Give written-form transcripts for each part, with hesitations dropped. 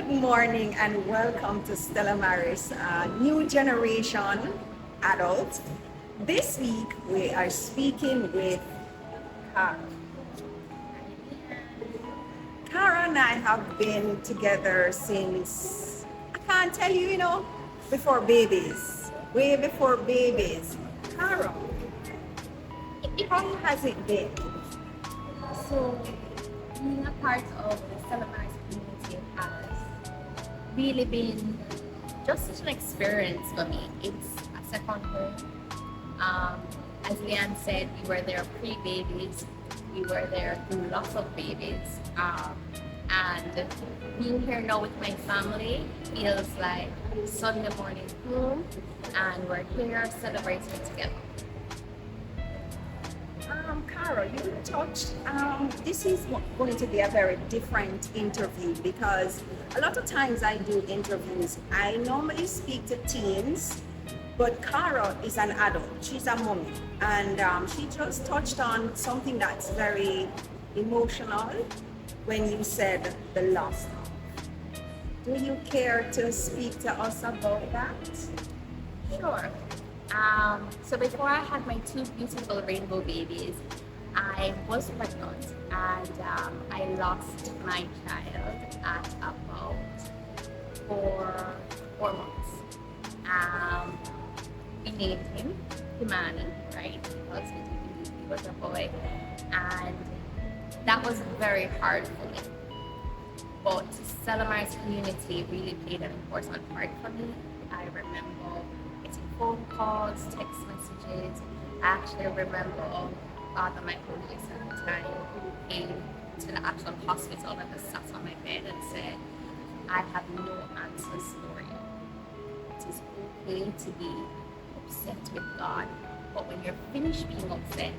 Good morning and welcome to Stella Maris, new generation adult. This week we are speaking with Cara. Cara and I have been together since, I can't tell you, before babies, way before babies. Cara, how has it been? So, being a part of the Celebrise community has really been just such an experience for me. It's a second home. As Leanne said, we were there pre-babies. We were there through lots of babies. And being here now with my family feels like Sunday morning home, and we're here celebrating together. Cara, you touched, this is going to be a very different interview because a lot of times I do interviews, I normally speak to teens, but Cara is an adult, she's a mommy, and she just touched on something that's very emotional when you said the loss. Do you care to speak to us about that? Sure. So before I had my two beautiful rainbow babies, I was pregnant and I lost my child at about four months. We named him Himani, right? Because we didn't believe he was a boy, and that was very hard for me. But Celamar's community really played an important part for me. I remember getting phone calls, text messages. I actually remember Father Michael Lewis at the time who came to the actual hospital and just sat on my bed and said, I have no answers for you. It is okay to be upset with God, but when you're finished being upset,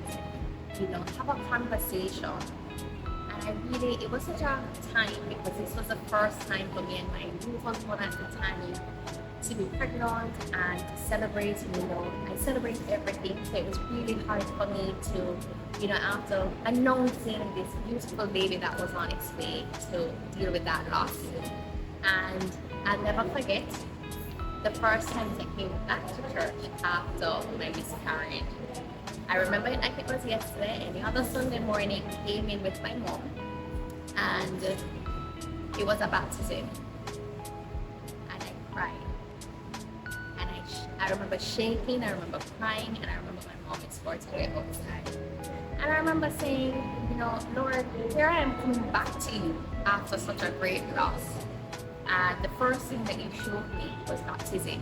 have a conversation. And it was such a time because this was the first time for me and my new husband at the time to be pregnant and to celebrate. I celebrate everything, so it was really hard for me to, after announcing this beautiful baby that was on its way, to deal with that loss. And I'll never forget the first time I came back to church after my miscarriage. I remember it like it was yesterday. Any other Sunday morning, came in with my mom, and it was a baptism, and I cried. And I remember shaking, I remember crying, and I remember my mom escorting me outside. And I remember saying, Lord, here I am coming back to you after such a great loss. And the first thing that you showed me was baptism.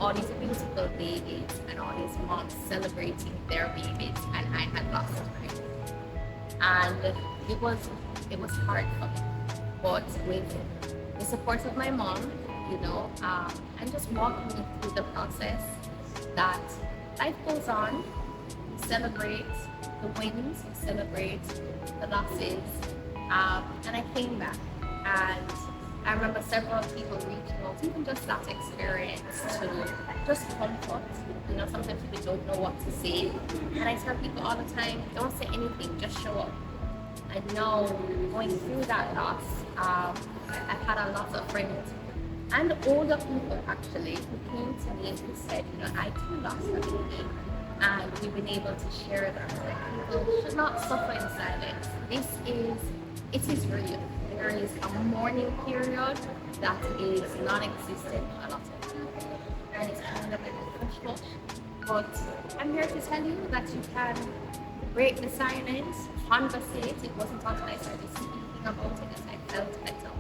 All these beautiful babies and all these moms celebrating their babies, and I had lost mine. And it was hard for me. But with the support of my mom, and just walking me through the process, that life goes on. We celebrate the wins, we celebrate the losses. And I came back, and I remember several people reaching out, even just that experience, to just comfort. Sometimes people don't know what to say. And I tell people all the time, don't say anything, just show up. And now, going through that loss, I've had a lot of friends and older people actually who came to me and who said, I too lost a baby. And we've been able to share that. People should not suffer in silence. It is real. There is a mourning period that is non-existent for a lot of people, and it's kind of like a push. But I'm here to tell you that you can break the silence, conversate. It wasn't until I started speaking about it that I felt better.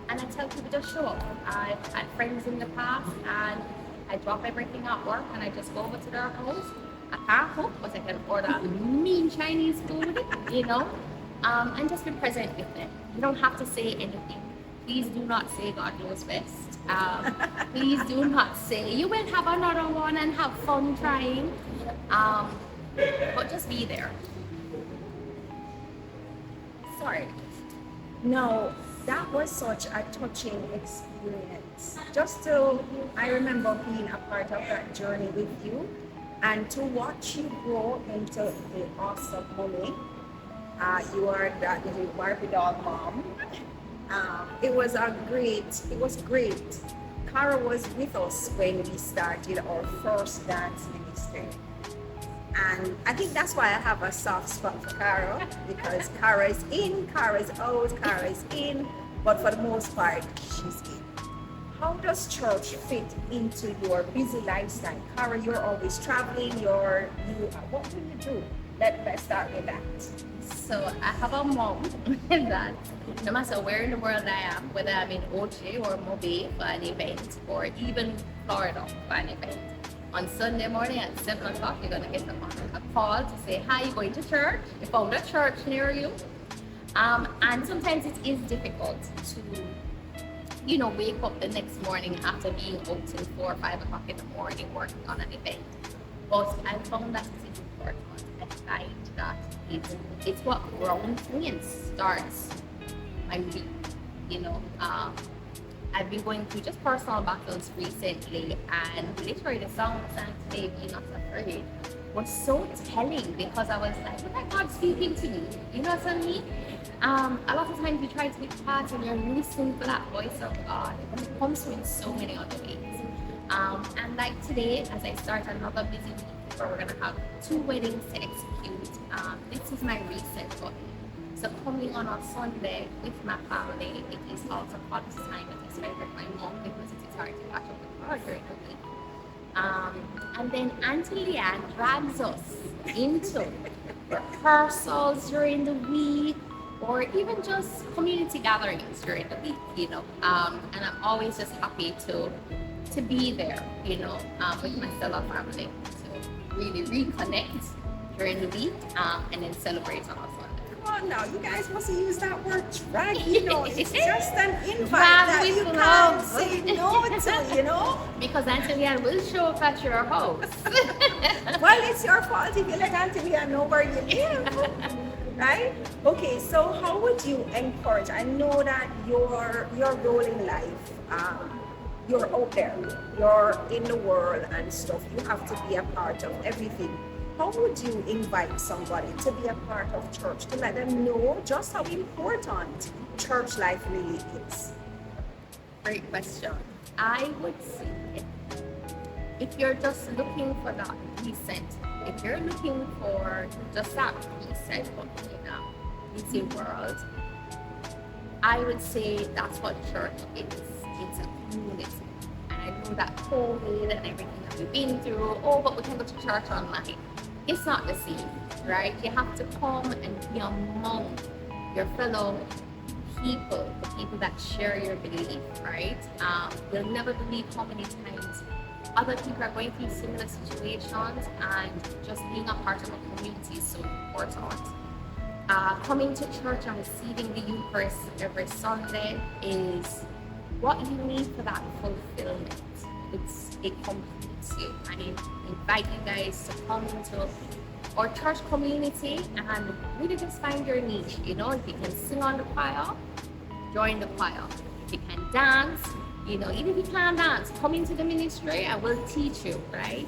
And I tell people just show up. I've had friends in the past, and I drop everything at work and I just go over to their house. I can't cook, but I can order mean Chinese food, and just be present with them. You don't have to say anything. Please do not say God knows best. Please do not say you will have another one and have fun trying. But just be there. Sorry. No, that was such a touching experience. I remember being a part of that journey with you, and to watch you grow into the awesome mommy. You are that little Barbie doll mom. It was great. Cara was with us when we started our first dance ministry. And I think that's why I have a soft spot for Cara, because Cara is in, Cara is out, Cara is in, but for the most part, she's in. How does church fit into your busy lifestyle? Cara, you're always traveling, what do you do? Let's start with that. So I have a mom that no matter where in the world I am, whether I'm in OJ or Mobile for an event, or even Florida for an event, on Sunday morning at 7 o'clock, you're going to get a call to say, hi, you going to church? You found a church near you? And sometimes it is difficult to, wake up the next morning after being out till 4 or 5 o'clock in the morning working on an event. But I found that it is important. I find that it's what grounds me and starts my week. I've been going through just personal battles recently, and literally the song sang today, Be Not Afraid, was so telling, because I was like, look at God speaking to me. You know what I mean? A lot of times you try to be part and you're listening for that voice of God, but it comes through in so many other ways. And like today, as I start another busy week where we're going to have 2 weddings to execute, this is my reset button. So coming on a Sunday with my family, it is also quality time that I spend with my mom, because it is hard to catch up with her during the week. And then Auntie Leanne drags us into rehearsals during the week, or even just community gatherings during the week, and I'm always just happy to be there, with my Stella family, to really reconnect during the week, and then celebrate on a Sunday. Come on now, you guys must use that word drag, it's just an invite Drag that with you love. can't say no to, Because Auntie Leanne will show up at your house. Well, it's your fault if you let Auntie Leanne know where you live, right? Okay, so how would you encourage? I know that your role in life, you're out there, you're in the world and stuff. You have to be a part of everything. How would you invite somebody to be a part of church, to let them know just how important church life really is? Great question. I would say, if you're just looking for that reset, if you're looking for just that reset in a busy world, I would say that's what church is. It's a community. And I know that COVID and everything that we've been through, but we can go to church online. It's not the same, right? You have to come and be among your fellow people, the people that share your belief, right? You'll never believe how many times other people are going through similar situations, and just being a part of a community is so important. Coming to church and receiving the Eucharist every Sunday is what you need for that fulfillment. It completes you. I invite you guys to come into our church community and really just find your niche. If you can sing on the choir, join the choir. If you can dance, even if you can't dance, come into the ministry. I will teach you, right?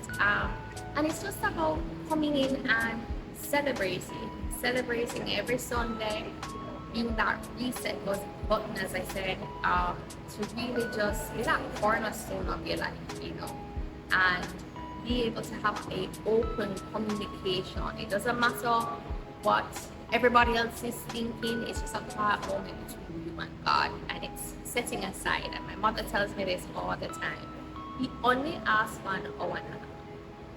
And it's just about coming in and celebrating every Sunday, being that reset button, as I said, to really just be that cornerstone of your life, and be able to have a open communication. It doesn't matter what everybody else is thinking. It's just a quiet moment between you and God, and it's setting aside. And my mother tells me this all the time. He only asks 1 hour and a half.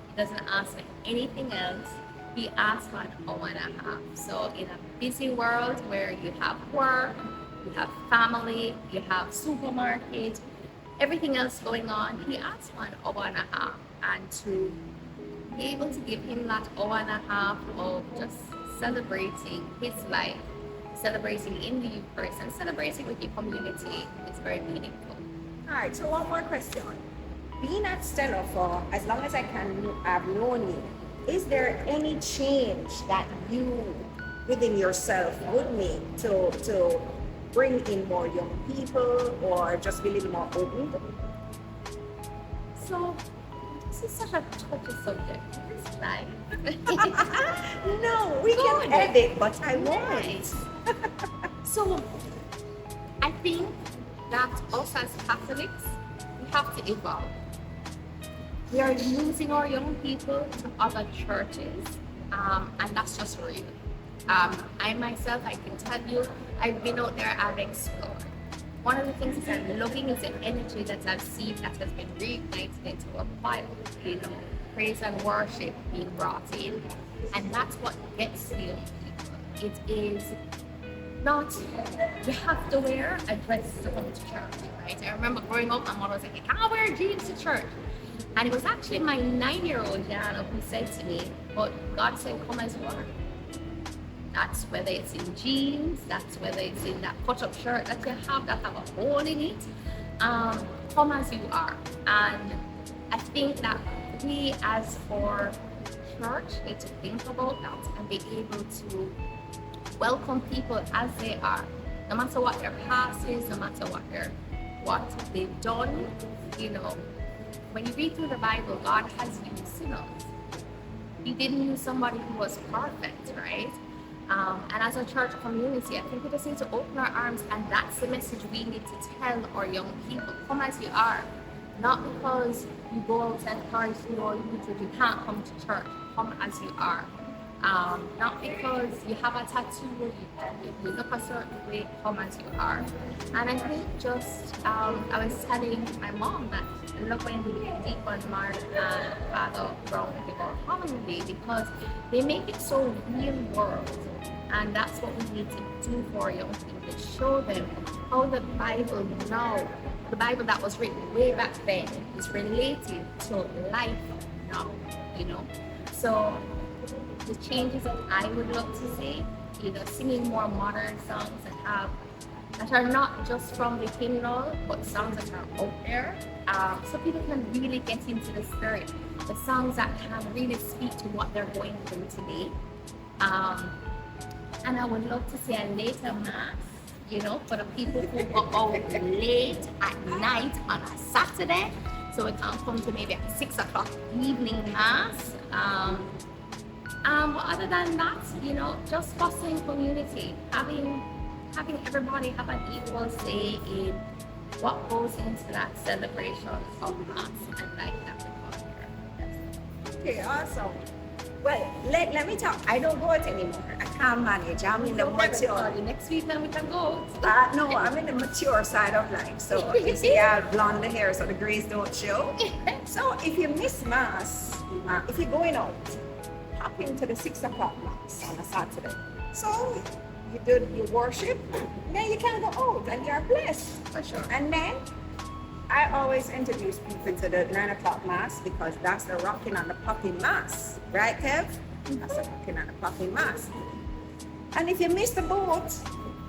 He doesn't ask for anything else. He asks 1 hour and a half. So in a busy world where you have work, you have family, you have supermarket, everything else going on, he asks 1 hour and a half. And to be able to give him that hour and a half of just celebrating his life, celebrating in the Eucharist, and celebrating with your community is very meaningful. All right, so one more question. Being at Stella for as long as I've known you, is there any change that you within yourself would make to bring in more young people, or just be a little more open? So this is such a touchy subject. It's life. No, we can edit, but I won't. Nice. So I I think that us as Catholics, we have to evolve. We are losing our young people to other churches, and that's just real. I myself, I can tell you, I've been out there, I've explored. One of the things that I'm loving is the energy that I've seen that has been reignited into a choir, praise and worship being brought in. And that's what gets the young people. It is not, you have to wear a dress to come to church, right? I remember growing up, my mother was like, you can't wear jeans to church. And it was actually my 9-year-old Jana who said to me, but God said, come as you are. That's whether it's in jeans, that's whether it's in that cut-up shirt that you have that have a hole in it. Come as you are. And I think that we as for church need to think about that and be able to welcome people as they are. No matter what their past is, no matter what they've done, when you read through the Bible, God has used sinners. He didn't use somebody who was perfect, right? And as a church community, I think we just need to open our arms, and that's the message we need to tell our young people. Come as you are. Not because you go out and encourage your youth that you can't come to church. Come as you are. Not because you have a tattoo or you look a certain way. Come as you are. And I think I was telling my mom that look when Deacon Mark and Father Brown before commonly, because they make it so real world. And that's what we need to do for our young people, to show them how the Bible now, the Bible that was written way back then, is related to life now, So the changes that I would love to see, singing more modern songs that are not just from the hymnal, but songs that are out there, so people can really get into the spirit, the songs that can really speak to what they're going through today. And I would love to see a later mass, for the people who go out late at night on a Saturday, so we can come to maybe a 6 o'clock evening mass. But other than that, just fostering community, having everybody have an equal say in what goes into that celebration of mass and like that. Okay, awesome. Well, let me talk. I don't go out anymore. I can't manage. I'm in the mature. Next week then we can go. No, I'm in the mature side of life. So you see, I have blonde hair, so the grays don't show. So if you miss mass, if you're going out, hop into the 6 o'clock mass on a Saturday. So you do your worship, then you can go out and you're blessed. For sure. And then I always introduce people to the 9 o'clock mass, because that's the rocking and the popping mass. Right, Kev? That's the rocking and the popping mass. And if you miss the boat,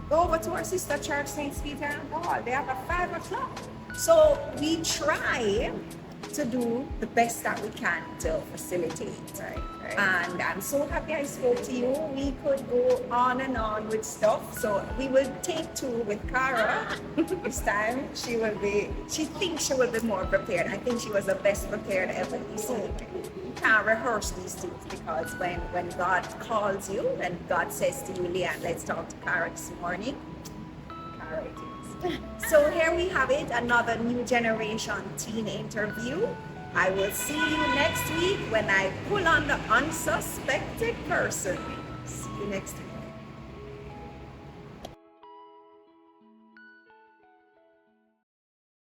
go over to our sister church, St. Peter and Paul. They have a 5 o'clock. So we try to do the best that we can to facilitate. Right. And I'm so happy I spoke to you. We could go on and on with stuff. So we will take 2 with Cara. This time she thinks she will be more prepared. I think she was the best prepared ever. You see, you can't rehearse these things, because when God calls you and God says to you, Leanne, let's talk to Cara this morning. Cara it is. So here we have it, another new generation teen interview. I will see you next week when I pull on the unsuspected person. See you next week.